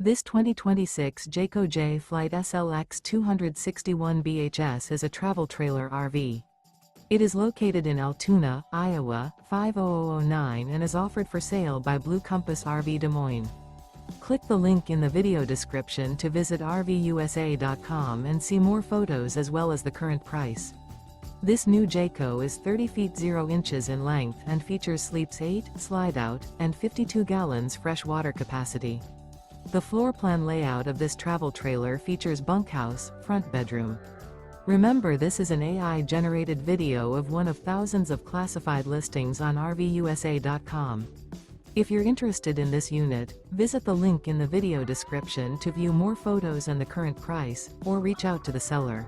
This 2026 Jayco Jay Flight SLX 261 BHS is a travel trailer RV. It is located in Altoona, Iowa, 50009 and is offered for sale by Blue Compass RV Des Moines. Click the link in the video description to visit RVUSA.com and see more photos as well as the current price. This new Jayco is 30 feet 0 inches in length and features sleeps 8, Slideout, and 52 gallons fresh water capacity. The floor plan layout of this travel trailer features bunkhouse, front bedroom. Remember, this is an AI-generated video of one of thousands of classified listings on RVUSA.com. If you're interested in this unit, visit the link in the video description to view more photos and the current price, or reach out to the seller.